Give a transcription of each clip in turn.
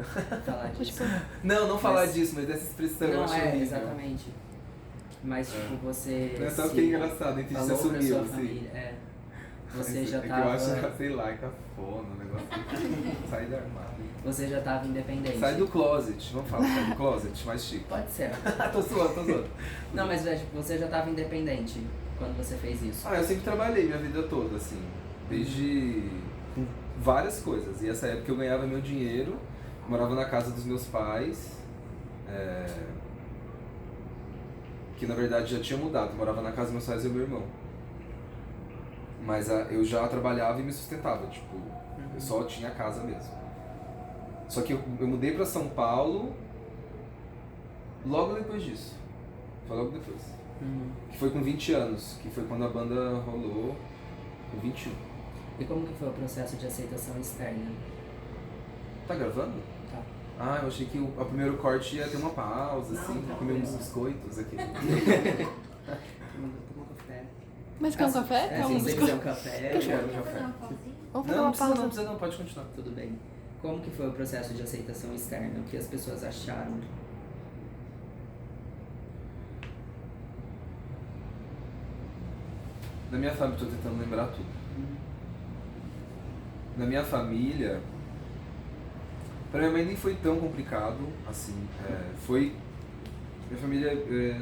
falar disso. Não falar disso, mas essa expressão eu acho horrível. Exatamente. Mas tipo, você... É só que é engraçado, a gente se assumiu, assim. Você já que tava... eu acho, sei lá, cafona, um negócio assim. Sai do armário. Você já tava independente. Sai do closet, vamos falar, sai do closet, mais chique. Pode ser. tô zoando. Não, mas velho, você já tava independente quando você fez isso. Eu sempre trabalhei minha vida toda, assim. Desde... com várias coisas. E essa época eu ganhava meu dinheiro, morava na casa dos meus pais. Que na verdade já tinha mudado, morava na casa dos meus pais e meu irmão. Mas eu já trabalhava e me sustentava, tipo, eu só tinha casa mesmo. Só que eu mudei pra São Paulo logo depois disso. Foi logo depois. Que foi com 20 anos, que foi quando a banda rolou com 21. E como que foi o processo de aceitação externa? Tá gravando? Tá. Eu achei que o primeiro corte ia ter uma pausa, assim, comer uns biscoitos aqui. Mas quer um café? Se você quiser um café, eu quero um café. Vamos fazer uma pausa. Não precisa não, pode continuar. Tudo bem. Como que foi o processo de aceitação externa? O que as pessoas acharam? Na minha família, tô tentando lembrar tudo. Na minha família, pra minha mãe nem foi tão complicado, assim, minha família é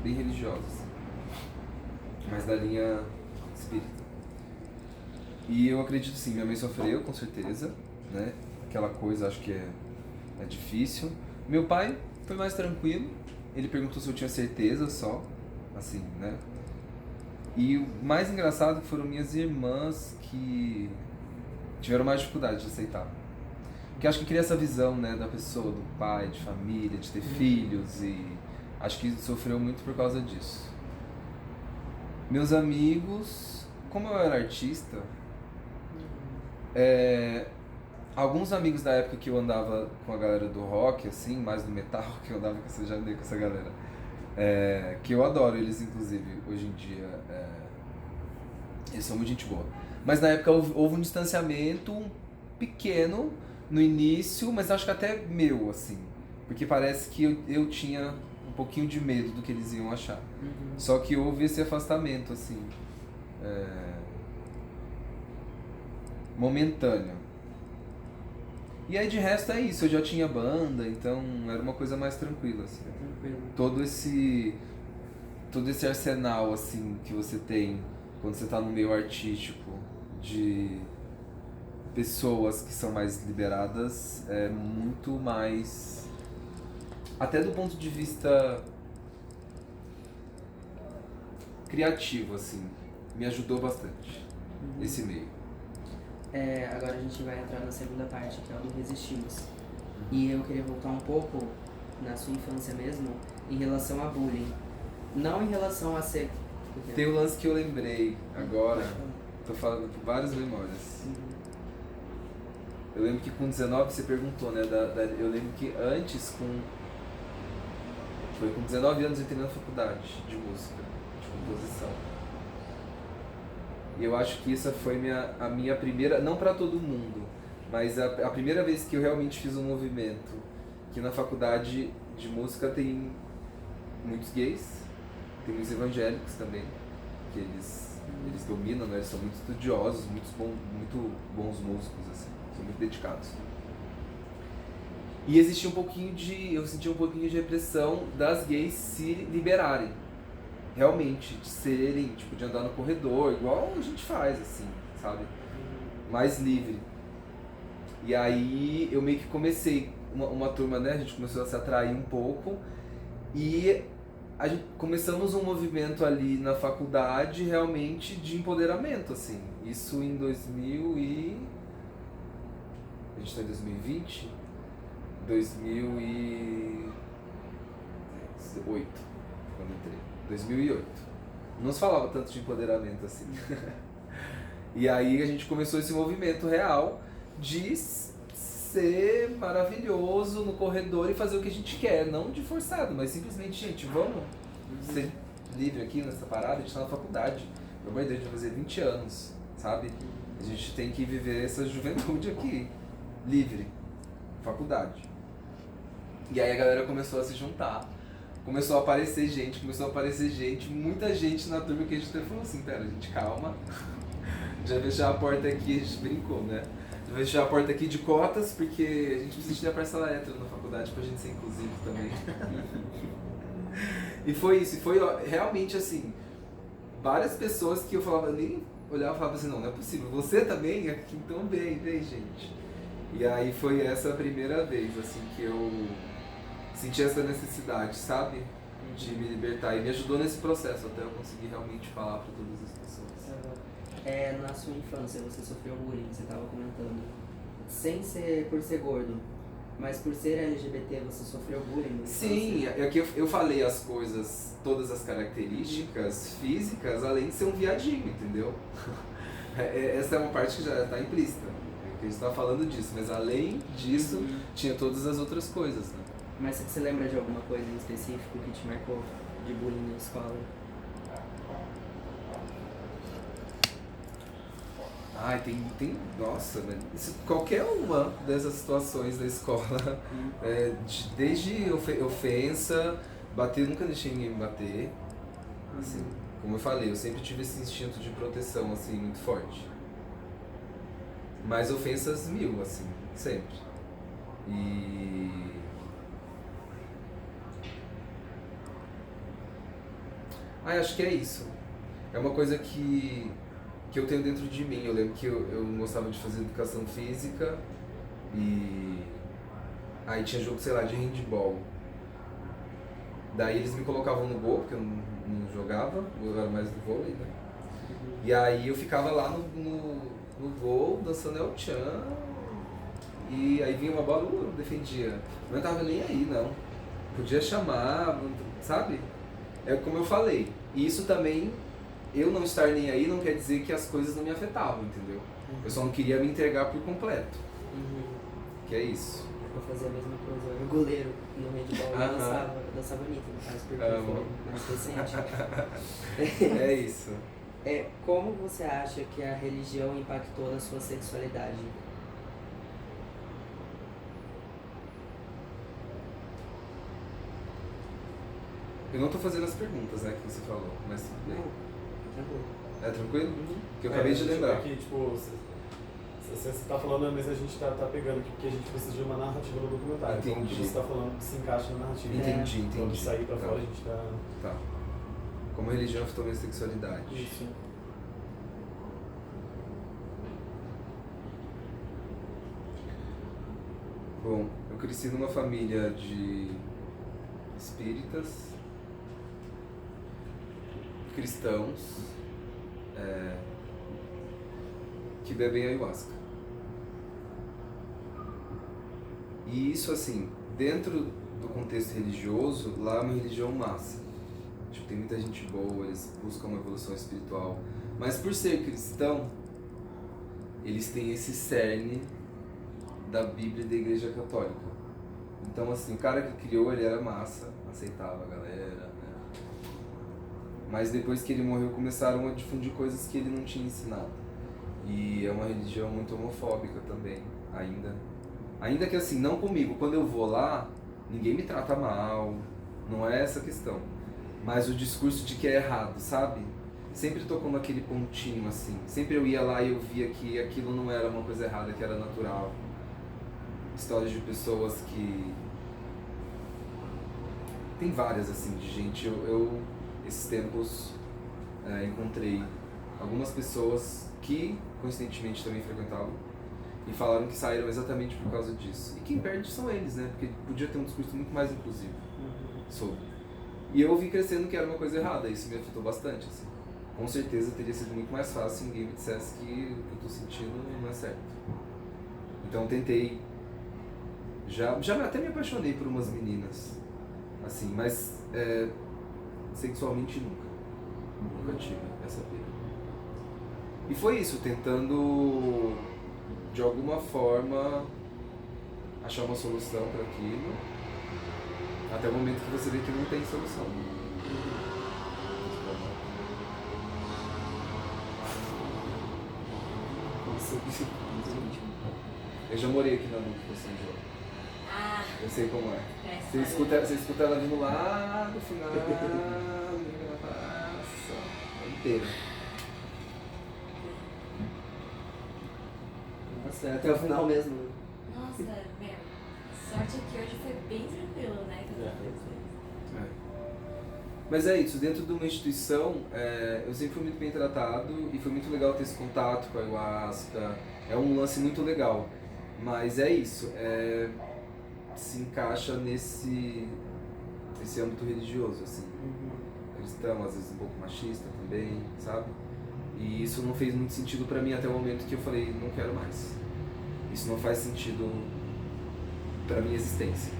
bem religiosa, assim, mas da linha espírita. E eu acredito sim, minha mãe sofreu, com certeza, né, aquela coisa acho que é difícil. Meu pai foi mais tranquilo, ele perguntou se eu tinha certeza só, assim, né. E o mais engraçado foram minhas irmãs que tiveram mais dificuldade de aceitar. Porque acho que cria essa visão, né, da pessoa, do pai, de família, de ter filhos, e acho que sofreu muito por causa disso. Meus amigos, como eu era artista, alguns amigos da época que eu andava com a galera do rock, assim, mais do metal, que eu andava com essa galera, que eu adoro eles, inclusive, hoje em dia, eles são muito gente boa. Mas na época houve um distanciamento pequeno no início, mas acho que até meu, assim. Porque parece que eu tinha um pouquinho de medo do que eles iam achar. Só que houve esse afastamento, assim, momentâneo. E aí de resto é isso, eu já tinha banda, então era uma coisa mais tranquila, assim. Todo esse arsenal, assim, que você tem quando você tá no meio artístico, de pessoas que são mais liberadas, é muito mais, até do ponto de vista criativo, assim, me ajudou bastante esse meio. Agora a gente vai entrar na segunda parte, que é o do Resistimos. E eu queria voltar um pouco na sua infância mesmo, em relação a bullying. Não em relação a ser... Tem um lance que eu lembrei agora, tô falando por várias memórias. Eu lembro que com 19 você perguntou, né? Eu lembro que antes, foi com 19 anos eu entrei na faculdade de música, de composição. E eu acho que essa foi a minha primeira, não pra todo mundo, mas a primeira vez que eu realmente fiz um movimento. Que na faculdade de música tem muitos gays, tem muitos evangélicos também, que eles dominam, né? Eles são muito estudiosos, muito bons músicos, assim, são muito dedicados. E existia eu sentia um pouquinho de repressão das gays se liberarem, realmente, de serem, tipo, de andar no corredor, igual a gente faz, assim, sabe? Mais livre. E aí eu meio que comecei uma turma, né? A gente começou a se atrair um pouco e começamos um movimento ali na faculdade realmente de empoderamento, assim. Isso em 2000 e... A gente está em 2020? 2008, quando entrei. 2008. Não se falava tanto de empoderamento assim. E aí a gente começou esse movimento real de ser maravilhoso no corredor e fazer o que a gente quer, não de forçado, mas simplesmente, gente, vamos ser livre aqui nessa parada, a gente tá na faculdade, meu amor de Deus, a gente vai fazer 20 anos, sabe? A gente tem que viver essa juventude aqui, livre. faculdade. E aí a galera começou a se juntar, começou a aparecer gente, muita gente na turma que a gente até falou assim, pera, gente, calma, já fechar a porta aqui, a gente brincou, né? Já fechar a porta aqui de cotas, porque a gente precisa de a parcela hétero na faculdade pra gente ser inclusivo também. E foi isso, e foi realmente assim, várias pessoas que eu falava, eu nem olhava e falava assim, não é possível, você também? Então vem, gente. E aí foi essa a primeira vez, assim, que eu senti essa necessidade, sabe? De me libertar. E me ajudou nesse processo até eu conseguir realmente falar para todas as pessoas. Na sua infância você sofreu bullying, você estava comentando. Sem ser por ser gordo, mas por ser LGBT você sofreu bullying? Sim, é que eu falei as coisas, todas as características físicas, além de ser um viadinho, entendeu? Essa é uma parte que já está implícita. A gente está falando disso, mas além disso, tinha todas as outras coisas, né? Mas você lembra de alguma coisa em específico que te marcou de bullying na escola? Ai, nossa, né? Qualquer uma dessas situações da escola, desde ofensa, bater, eu nunca deixei ninguém me bater, assim, como eu falei, eu sempre tive esse instinto de proteção, assim, muito forte. Mas ofensas mil, assim, sempre. Acho que é isso. É uma coisa que eu tenho dentro de mim. Eu lembro que eu gostava de fazer educação física e aí tinha jogo, sei lá, de handball. Daí eles me colocavam no gol, porque eu não jogava, eu era mais do vôlei, né? E aí eu ficava lá no gol, dançando El Chan, e aí vinha uma bola, eu defendia. Não tava nem aí, não. Podia chamar, sabe? É como eu falei. E isso também, eu não estar nem aí não quer dizer que as coisas não me afetavam, entendeu? Eu só não queria me entregar por completo. Que é isso. Eu fazia a mesma coisa. O goleiro no handball dançava bonito, no caso, porque foi mais recente. É isso. Como você acha que a religião impactou na sua sexualidade? Eu não tô fazendo as perguntas, né, que você falou, mas tudo bem. Tranquilo. É tranquilo? Que eu acabei de lembrar. Aqui, tipo, você tá falando, mas a gente tá pegando aqui, porque a gente precisa de uma narrativa no documentário. Entendi. Então, o que você tá falando se encaixa na narrativa. Entendi. Quando sair pra fora, a gente tá... Tá. Como a religião afetou minha sexualidade. Isso. Bom, eu cresci numa família de espíritas, cristãos, que bebem ayahuasca. E isso, assim, dentro do contexto religioso, lá é uma religião massa. Tipo, tem muita gente boa, eles buscam uma evolução espiritual. Mas por ser cristão, eles têm esse cerne da Bíblia e da Igreja Católica. Então, assim, o cara que criou, ele era massa, aceitava a galera, né? Mas depois que ele morreu, começaram a difundir coisas que ele não tinha ensinado. E é uma religião muito homofóbica também, ainda. Ainda que assim, não comigo, quando eu vou lá, ninguém me trata mal, não é essa a questão. Mas o discurso de que é errado, sabe? Sempre tocou naquele pontinho, assim. Sempre eu ia lá e eu via que aquilo não era uma coisa errada, que era natural. Histórias de pessoas que... Tem várias, assim, de gente. Eu esses tempos, encontrei algumas pessoas que, coincidentemente, também frequentavam e falaram que saíram exatamente por causa disso. E quem perde são eles, né? Porque podia ter um discurso muito mais inclusivo sobre. E eu vi crescendo que era uma coisa errada, isso me afetou bastante, assim. Com certeza teria sido muito mais fácil se ninguém me dissesse que o que eu tô sentindo não é certo. Então tentei... Já até me apaixonei por umas meninas, assim, mas sexualmente nunca tive essa pena. E foi isso, tentando de alguma forma achar uma solução para aquilo, até o momento que você vê que não tem solução. Eu já morei aqui na Luca, em São João. Eu sei como é. É, Você escuta ela vindo lá do final, nossa, inteira. Nossa, é até o final mesmo. Né? Nossa, meu, sorte é que hoje foi bem tranquilo, né? Mas é isso, dentro de uma instituição, eu sempre fui muito bem tratado e foi muito legal ter esse contato com a ayahuasca. É um lance muito legal, mas é isso, se encaixa nesse âmbito religioso, assim, cristão, às vezes um pouco machista também, sabe? E isso não fez muito sentido pra mim até o momento que eu falei, não quero mais. Isso não faz sentido pra minha existência.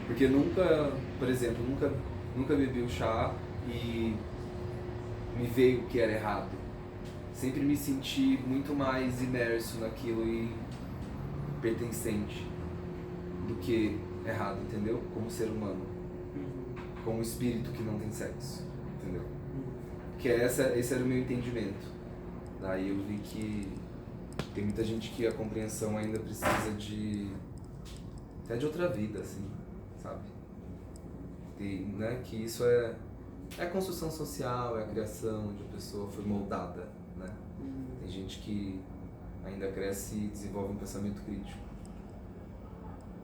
Porque nunca, por exemplo, nunca bebi o chá e me veio o que era errado. Sempre me senti muito mais imerso naquilo e pertencente do que errado, entendeu? Como ser humano. Como espírito que não tem sexo, entendeu? Que esse era o meu entendimento. Daí eu vi que tem muita gente que a compreensão ainda precisa até de outra vida, assim, sabe? Né, que isso é a construção social, é a criação onde a pessoa foi moldada, né? Tem gente que ainda cresce e desenvolve um pensamento crítico.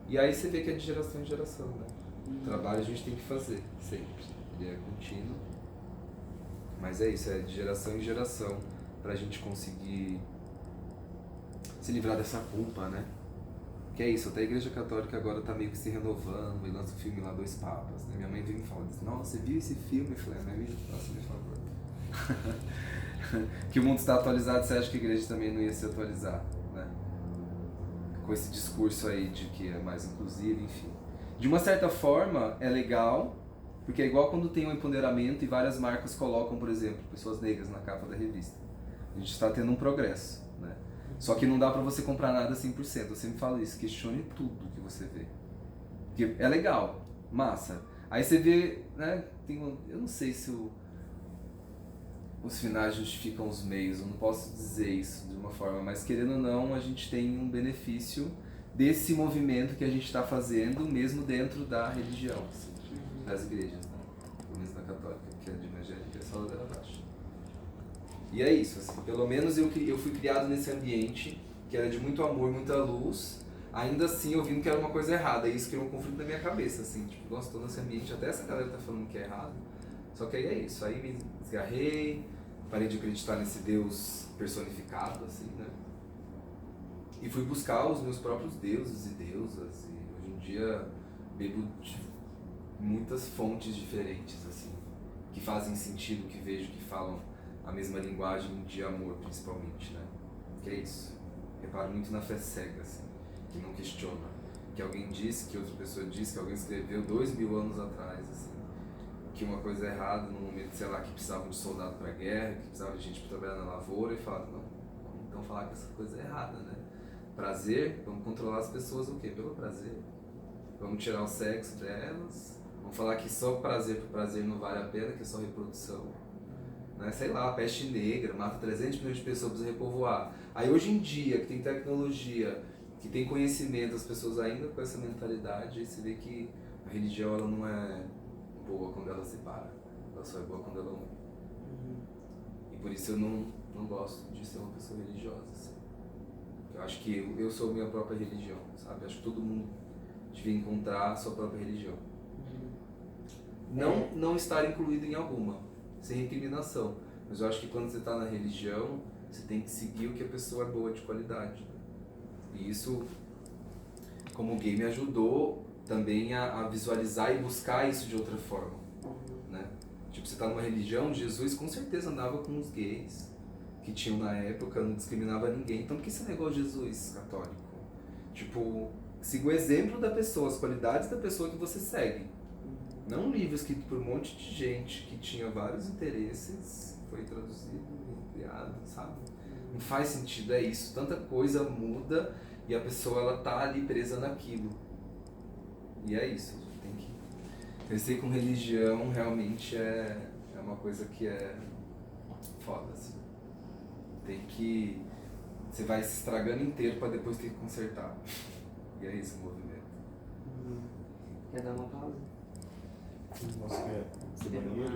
E aí você vê que é de geração em geração, né? O trabalho a gente tem que fazer, sempre. Ele é contínuo. Mas é isso, é de geração em geração pra gente conseguir se livrar dessa culpa, né? Que é isso, até a Igreja Católica agora tá meio que se renovando e lança o filme lá, Dois Papas, né? Minha mãe veio me falar, disse, nossa, você viu esse filme? Eu falei, não é mesmo? Nossa, me favor. Que o mundo está atualizado, você acha que a igreja também não ia se atualizar, né? Com esse discurso aí de que é mais inclusivo, enfim. De uma certa forma, é legal, porque é igual quando tem um empoderamento e várias marcas colocam, por exemplo, pessoas negras na capa da revista. A gente está tendo um progresso, né? Só que não dá pra você comprar nada 100%. Eu sempre falo isso, questione tudo que você vê. Porque é legal, massa. Aí você vê, né, eu não sei se os finais justificam os meios, eu não posso dizer isso de uma forma, mas querendo ou não, a gente tem um benefício desse movimento que a gente está fazendo, mesmo dentro da religião, assim, das igrejas, né? Pelo menos na católica, que é de evangélica, é só ladeira abaixo. E é isso, assim, pelo menos eu fui criado nesse ambiente que era de muito amor, muita luz, ainda assim ouvindo que era uma coisa errada, e isso criou um conflito na minha cabeça, assim, tipo, nossa, tô nesse ambiente, até essa galera tá falando que é errado, só que aí é isso, aí me desgarrei, parei de acreditar nesse Deus personificado, assim, né, e fui buscar os meus próprios deuses e deusas, e hoje em dia bebo de muitas fontes diferentes, assim, que fazem sentido, que vejo, que falam a mesma linguagem de amor, principalmente, né? Que é isso. Reparo muito na fé cega, assim, que não questiona. Que alguém disse, que outra pessoa disse, que alguém escreveu 2000 anos atrás, assim, que uma coisa é errada no momento, sei lá, que precisavam de soldado para guerra, que precisavam de gente para trabalhar na lavoura, e falaram, não, vamos então falar que essa coisa é errada, né? Prazer, vamos controlar as pessoas o quê? Pelo prazer. Vamos tirar o sexo delas, vamos falar que só prazer por prazer não vale a pena, que é só reprodução. Né, sei lá, a peste negra, mata 300 milhões de pessoas para repovoar. Aí hoje em dia, que tem tecnologia, que tem conhecimento, as pessoas ainda com essa mentalidade, você vê que a religião ela não é boa quando ela separa, ela só é boa quando ela une. E por isso eu não gosto de ser uma pessoa religiosa. Assim. Eu acho que eu sou minha própria religião, sabe? Eu acho que todo mundo devia encontrar a sua própria religião. Não estar incluído em alguma. Sem recriminação, mas eu acho que quando você está na religião, você tem que seguir o que a pessoa é boa, de qualidade. E isso, como gay, me ajudou também a visualizar e buscar isso de outra forma, né? Tipo, você está numa religião, Jesus com certeza andava com os gays que tinham na época, não discriminava ninguém. Então por que você negou Jesus católico? Tipo, siga o exemplo da pessoa, as qualidades da pessoa que você segue. Não um livro escrito por um monte de gente que tinha vários interesses, foi traduzido, criado, sabe? Não faz sentido, é isso. Tanta coisa muda e a pessoa ela tá ali presa naquilo. E é isso, a gente tem que... Crescer com religião realmente é uma coisa que é foda, assim. Tem que... Você vai se estragando inteiro pra depois ter que consertar. E é isso o movimento. Quer dar uma pausa? Você quer ir no banheiro?